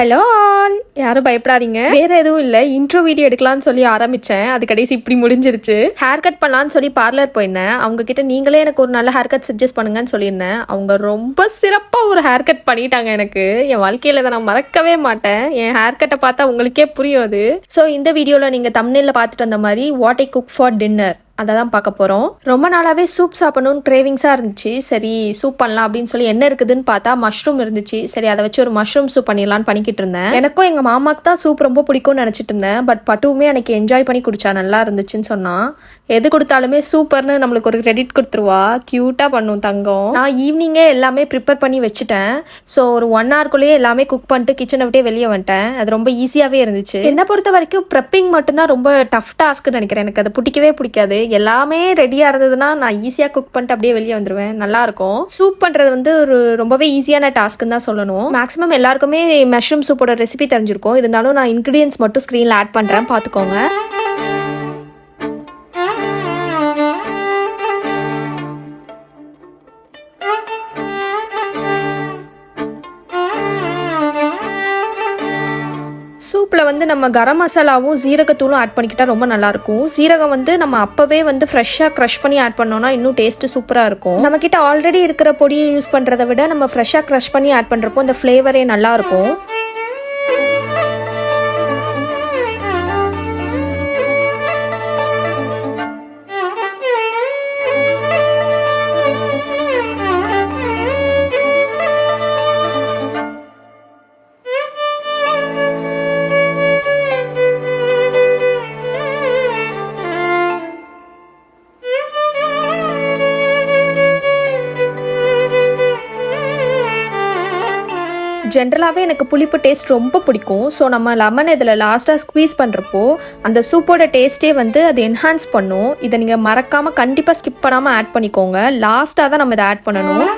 Hello all, யாரும் பயப்படாதீங்க. வேற எதுவும் இல்லை, இன்ட்ரோ வீடியோ எடுக்கலாம்னு சொல்லி ஆரம்பிச்சேன். அது கடைசி இப்படி முடிஞ்சிருச்சு. ஹேர் கட் பண்ணலான்னு சொல்லி பார்லர் போயிருந்தேன். அவங்க கிட்ட நீங்களே எனக்கு ஒரு நல்ல ஹேர் கட் சஜஸ்ட் பண்ணுங்கன்னு சொல்லியிருந்தேன். அவங்க ரொம்ப சிறப்பாக ஒரு ஹேர் கட் பண்ணிட்டாங்க. எனக்கு என் வாழ்க்கையில் இதை நான் மறக்கவே மாட்டேன். என் ஹேர் கட்டை பார்த்தா உங்களுக்கே புரியும் அது. ஸோ இந்த வீடியோவில் நீங்கள் தம்ப்நெயில்ல பார்த்துட்டு வந்த மாதிரி what I cook for dinner அதை தான் பார்க்க போகிறோம். ரொம்ப நாளாகவே சூப் சாப்பிடணும்னு கிரேவிங்ஸாக இருந்துச்சு. சரி சூப் பண்ணலாம் அப்படின்னு சொல்லி என்ன இருக்குதுன்னு பார்த்தா மஷ்ரூம் இருந்துச்சு. சரி அதை வச்சு ஒரு மஷ்ரூம் சூப் பண்ணிடலான்னு பண்ணிக்கிட்டு இருந்தேன். எனக்கும் எங்கள் மாமாக்கு தான் சூப் ரொம்ப பிடிக்கும்னு நினச்சிட்டு இருந்தேன். பட் பட்டுவுமே எனக்கு என்ஜாய் பண்ணி குடிச்சா நல்லா இருந்துச்சுன்னு சொன்னான். எது கொடுத்தாலுமே சூப்பர்னு நம்மளுக்கு ஒரு கிரெடிட் கொடுத்துருவா. க்யூட்டாக பண்ணும் தங்கம். நான் ஈவினிங்கே எல்லாமே ப்ரிப்பேர் பண்ணி வச்சுட்டேன். ஸோ ஒரு 1 ஹவர்க்குள்ளேயே எல்லாமே குக் பண்ணிட்டு கிச்சனை விட்டே வெளியே வந்துட்டேன். அது ரொம்ப ஈஸியாகவே இருந்துச்சு. என்னை பொறுத்த வரைக்கும் ப்ரெப்பிங் மட்டும்தான் ரொம்ப டஃப் டாஸ்க்குன்னு நினைக்கிறேன். எனக்கு அது பிடிக்கவே பிடிக்காது. எல்லாமே ரெடியாக இருந்ததுன்னா நான் ஈஸியாக குக் பண்ணிட்டு அப்படியே வெளியே வந்துடுவேன். நல்லாயிருக்கும். சூப் பண்ணுறது வந்து ஒரு ரொம்பவே ஈஸியான டாஸ்க்குன்னு தான் சொல்லணும். மேக்ஸிமம் எல்லாருக்குமே மஷ்ரூம் சூப்போட ரெசிபி தெரிஞ்சிருக்கும். இருந்தாலும் நான் இன்க்ரீடியன்ஸ் மட்டும் ஸ்க்ரீனில் ஆட் பண்ணுறேன், பார்த்துக்கோங்க. சூப்பில் வந்து நம்ம கரம் மசாலாவும் ஜீரகத்தூளும் ஆட் பண்ணிக்கிட்டால் ரொம்ப நல்லாயிருக்கும். ஜீரகம் வந்து நம்ம அப்போவே வந்து ஃப்ரெஷ்ஷாக க்ரஷ் பண்ணி ஆட் பண்ணோன்னா இன்னும் டேஸ்ட்டு சூப்பராக இருக்கும். நம்மக்கிட்ட ஆல்ரெடி இருக்கிற பொடியை யூஸ் பண்ணுறதை விட நம்ம ஃப்ரெஷ்ஷாக க்ரஷ் பண்ணி ஆட் பண்ணுறப்போ அந்த ஃப்ளேவரே நல்லாயிருக்கும். ஜென்ரலாகவே எனக்கு புளிப்பு டேஸ்ட் ரொம்ப பிடிக்கும். ஸோ நம்ம லெமன் இதில் லாஸ்ட்டாக ஸ்க்வீஸ் பண்ணுறப்போ அந்த சூப்போட டேஸ்ட்டே வந்து அது என்ஹான்ஸ் பண்ணும். இதை நீங்கள் மறக்காமல் கண்டிப்பாக ஸ்கிப் பண்ணாமல் ஆட் பண்ணிக்கோங்க. லாஸ்ட்டாக தான் நம்ம இதை ஆட் பண்ணணும்.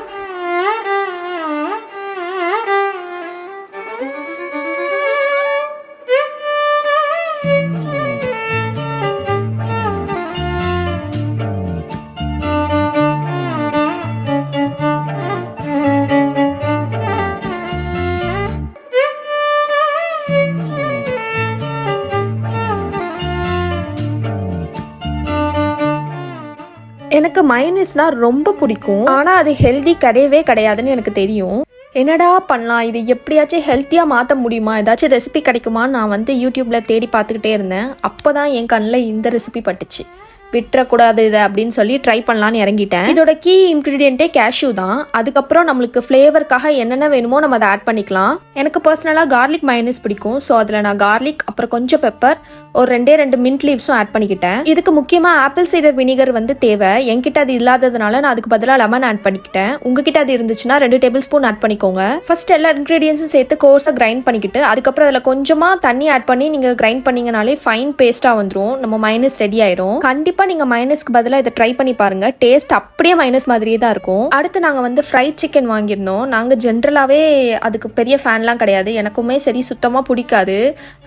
எனக்கு மயோனைஸ்னால் ரொம்ப பிடிக்கும். ஆனால் அது ஹெல்தி கிடையவே கிடையாதுன்னு எனக்கு தெரியும். என்னடா பண்ணலாம், இது எப்படியாச்சும் ஹெல்த்தியாக மாற்ற முடியுமா, ஏதாச்சும் ரெசிபி கிடைக்குமான்னு நான் வந்து யூடியூப்பில் தேடி பார்த்துக்கிட்டே இருந்தேன். அப்போ தான் என் கண்ணில் இந்த ரெசிபி பட்டுச்சு. விட்டுறக்கூடாது இதை அப்படின்னு சொல்லி ட்ரை பண்ணலான்னு இறங்கிட்டேன். இதோட கீ இன்க்ரீடியண்ட்டே கேஷ்யூ தான். அதுக்கப்புறம் நம்மளுக்கு ஃப்ளேவருக்காக என்னென்ன வேணுமோ நம்ம அதை ஆட் பண்ணிக்கலாம். எனக்கு பர்சனலாக கார்லிக் மயோனைஸ் பிடிக்கும். ஸோ அதில் நான் கார்லிக், அப்புறம் கொஞ்சம் பெப்பர், ஒரு 2 மின்ட் லீவ்ஸும் ஆட் பண்ணிக்கிட்டேன். இதுக்கு முக்கியமாக ஆப்பிள் சைடர் வினிகர் வந்து தேவை. என்கிட்ட அது இல்லாததுனால நான் அதுக்கு பதிலாக லெமன் ஆட் பண்ணிக்கிட்டேன். உங்ககிட்ட அது இருந்துச்சுன்னா 2 டேபிள் ஸ்பூன் ஆட் பண்ணிக்கோங்க. ஃபர்ஸ்ட் எல்லா இன்க்ரீடியன்ஸும் சேர்த்து கோர்ஸாக கிரைண்ட் பண்ணிக்கிட்டு அதுக்கப்புறம் அதில் கொஞ்சமாக தண்ணி ஆட் பண்ணி நீங்கள் கிரைண்ட் பண்ணிங்கனாலே ஃபைன் பேஸ்ட்டாக வந்துடும். நம்ம மயோனைஸ் ரெடி ஆயிடும். கண்டிப்பாக நீங்கள் மைனஸ்க்கு பதிலாக இதை ட்ரை பண்ணி பாருங்க. டேஸ்ட் அப்படியே மைனஸ் மாதிரியே தான் இருக்கும். அடுத்து நாங்கள் வந்து ஃப்ரைட் சிக்கன் வாங்கியிருந்தோம். நாங்கள் ஜென்ரலாகவே அதுக்கு பெரிய ஃபேன்லாம் கிடையாது. எனக்குமே சரி சுத்தமாக பிடிக்காது.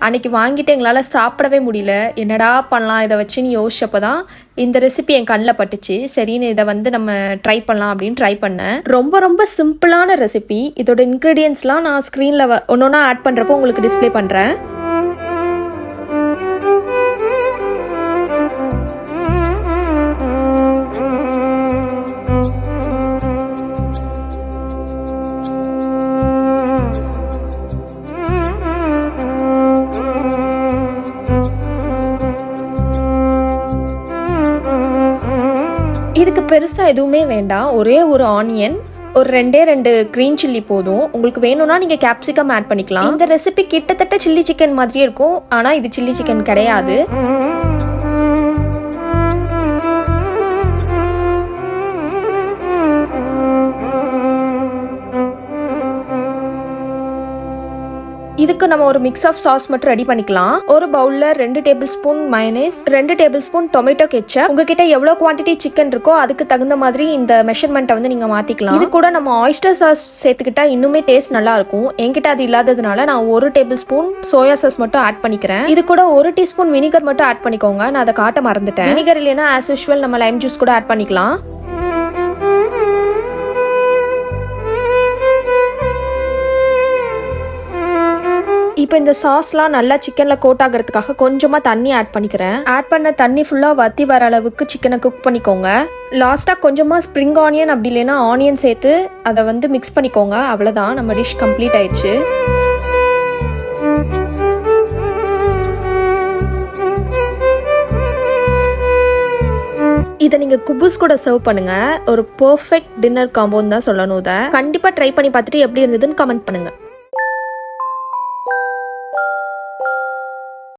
அன்னைக்கு வாங்கிட்டு எங்களால் சாப்பிடவே முடியல. என்னடா பண்ணலாம் இதை வச்சுன்னு யோசிச்சப்போ தான் இந்த ரெசிபி என் கண்ணில் பட்டுச்சு. சரின்னு இதை வந்து நம்ம ட்ரை பண்ணலாம் அப்படின்னு ட்ரை பண்ணேன். ரொம்ப ரொம்ப சிம்பிளான ரெசிபி. இதோட இன்க்ரீடியன்ஸ்லாம் நான் ஸ்க்ரீனில் ஒன்று ஆட் பண்ணுறப்போ உங்களுக்கு டிஸ்பிளே பண்ணுறேன். இதுக்கு பெருசாக எதுவுமே வேண்டாம். ஒரே ஒரு ஆனியன், ஒரு 2 க்ரீன் சில்லி போதும். உங்களுக்கு வேணும்னா நீங்கள் கேப்சிகம் ஆட் பண்ணிக்கலாம். இந்த ரெசிபி கிட்டத்தட்ட சில்லி சிக்கன் மாதிரியே இருக்கும். ஆனால் இது சில்லி சிக்கன் கிடையாது. இதுக்கு நம்ம ஒரு மிக்ஸ் ஆஃப் சாஸ் மட்டும் ரெடி பண்ணிக்கலாம். ஒரு பவுல்ல 2 table spoon mayonnaise, 2 table spoon tomato ketchup. உங்ககிட்ட எவ்வளவு குவான்டிட்டி சிக்கன் இருக்கோ அதுக்கு தகுந்த மாதிரி இந்த மெஷர்மெண்ட்டை வந்து நீங்க மாத்திக்கலாம். இது கூட நம்ம ஆயிஸ்டர் சாஸ் சேர்த்துக்கிட்டா இன்னுமே டேஸ்ட் நல்லா இருக்கும். என்கிட்ட அது இல்லாததுனால நான் 1 டேபிள் ஸ்பூன் சோயா சாஸ் மட்டும் ஆட் பண்ணிக்கிறேன். இது கூட 1 டீஸ்பூன் வினிகர் மட்டும் ஆட் பண்ணிக்கோங்க. நான் அதை காட்ட மறந்துட்டேன். வினிகர் இல்லைன்னா ஆஸ் யூஷுவல் நம்ம லைம் ஜூஸ் கூட ஆட் பண்ணிக்கலாம். இப்போ இந்த சாஸ்லாம் நல்லா சிக்கனில் கோட் ஆகிறதுக்காக கொஞ்சமாக தண்ணி ஆட் பண்ணிக்கிறேன். ஆட் பண்ண தண்ணி ஃபுல்லாக வத்தி வர அளவுக்கு சிக்கனை குக் பண்ணிக்கோங்க. லாஸ்ட்டாக கொஞ்சமாக ஸ்ப்ரிங் ஆனியன் அப்படி இல்லைன்னா ஆனியன் சேர்த்து அதை வந்து மிக்ஸ் பண்ணிக்கோங்க. அவ்வளோதான், நம்ம டிஷ் கம்ப்ளீட் ஆயிடுச்சு. இதை நீங்கள் குபூஸ் கூட சர்வ் பண்ணுங்கள். ஒரு பர்ஃபெக்ட் டின்னர் காம்போன்னு தான் சொல்லணும். இதை கண்டிப்பாக ட்ரை பண்ணி பார்த்துட்டு எப்படி இருந்ததுன்னு கமெண்ட் பண்ணுங்கள்.